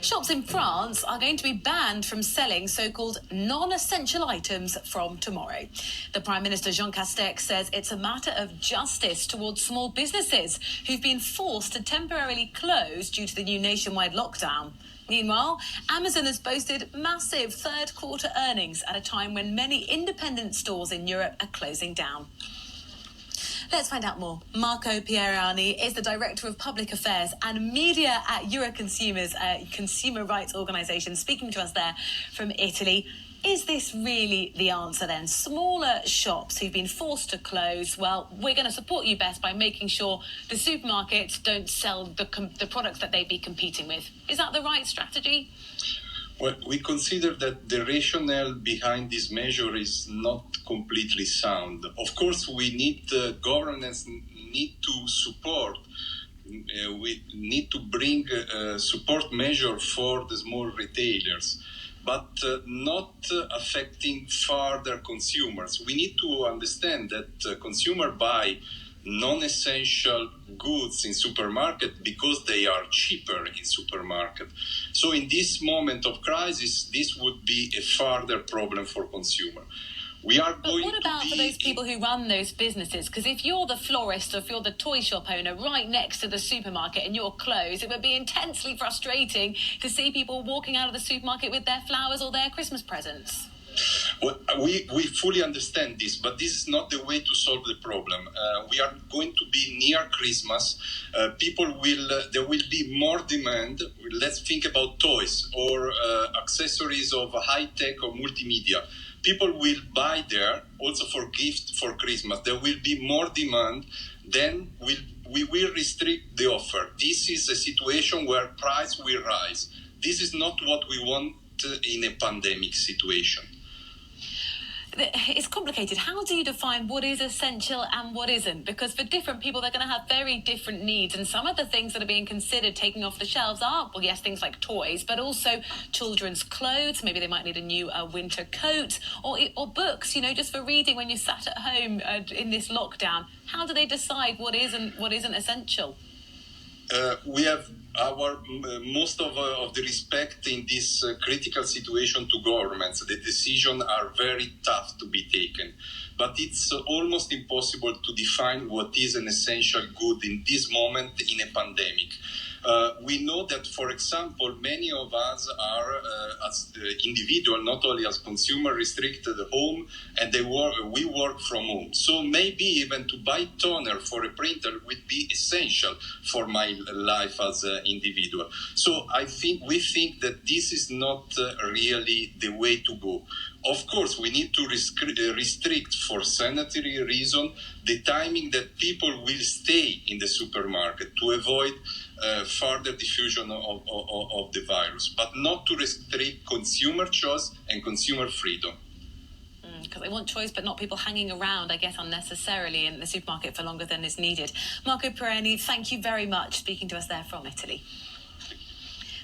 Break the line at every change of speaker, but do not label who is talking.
Shops in France are going to be banned from selling so-called non-essential items from tomorrow. The Prime Minister Jean Castex says it's a matter of justice towards small businesses who've been forced to temporarily close due to the new nationwide lockdown. Meanwhile, Amazon has boasted massive third-quarter earnings at a time when many independent stores in Europe are closing down. Let's find out more. Marco Pierani is the Director of Public Affairs and Media at Euroconsumers, a consumer rights organisation, speaking to us there from Italy. Is this really the answer then? Smaller shops who've been forced to close, well, we're going to support you best by making sure the supermarkets don't sell the products that they'd be competing with. Is that the right strategy?
Well, we consider that the rationale behind this measure is not completely sound. Of course, we need governments need to support. We need to bring support measure for the small retailers, but not affecting further consumers. We need to understand that consumer buy non-essential goods in supermarket because they are cheaper in supermarket. So in this moment of crisis, this would be a further problem for consumer.
But what about for those people who run those businesses? Because if you're the florist or if you're the toy shop owner right next to the supermarket and you're closed, it would be intensely frustrating to see people walking out of the supermarket with their flowers or their Christmas presents.
Well, we fully understand this, but this is not the way to solve the problem. We are going to be near Christmas. There will be more demand. Let's think about toys or accessories of high tech or multimedia. People will buy there also for gift for Christmas. There will be more demand. Then we will restrict the offer. This is a situation where price will rise. This is not what we want in a pandemic situation.
It's complicated. How do you define what is essential and what isn't? Because for different people, they're going to have very different needs. And some of the things that are being considered taking off the shelves are, well, yes, things like toys, but also children's clothes. Maybe they might need a new winter coat or books, just for reading when you're sat at home in this lockdown. How do they decide what is and what isn't essential?
We have most of the respect in this critical situation to governments. The decisions are very tough to be taken, but it's almost impossible to define what is an essential good in this moment in a pandemic. We know that, for example, many of us are, as individual, not only as consumer, restricted at home, and we work from home. So maybe even to buy toner for a printer would be essential for my life as an individual. So we think that this is not really the way to go. Of course, we need to restrict for sanitary reason the timing that people will stay in the supermarket to avoid further diffusion of the virus, but not to restrict consumer choice and consumer freedom.
Because they want choice, but not people hanging around, I guess, unnecessarily in the supermarket for longer than is needed. Marco Pierani, thank you very much speaking to us there from Italy.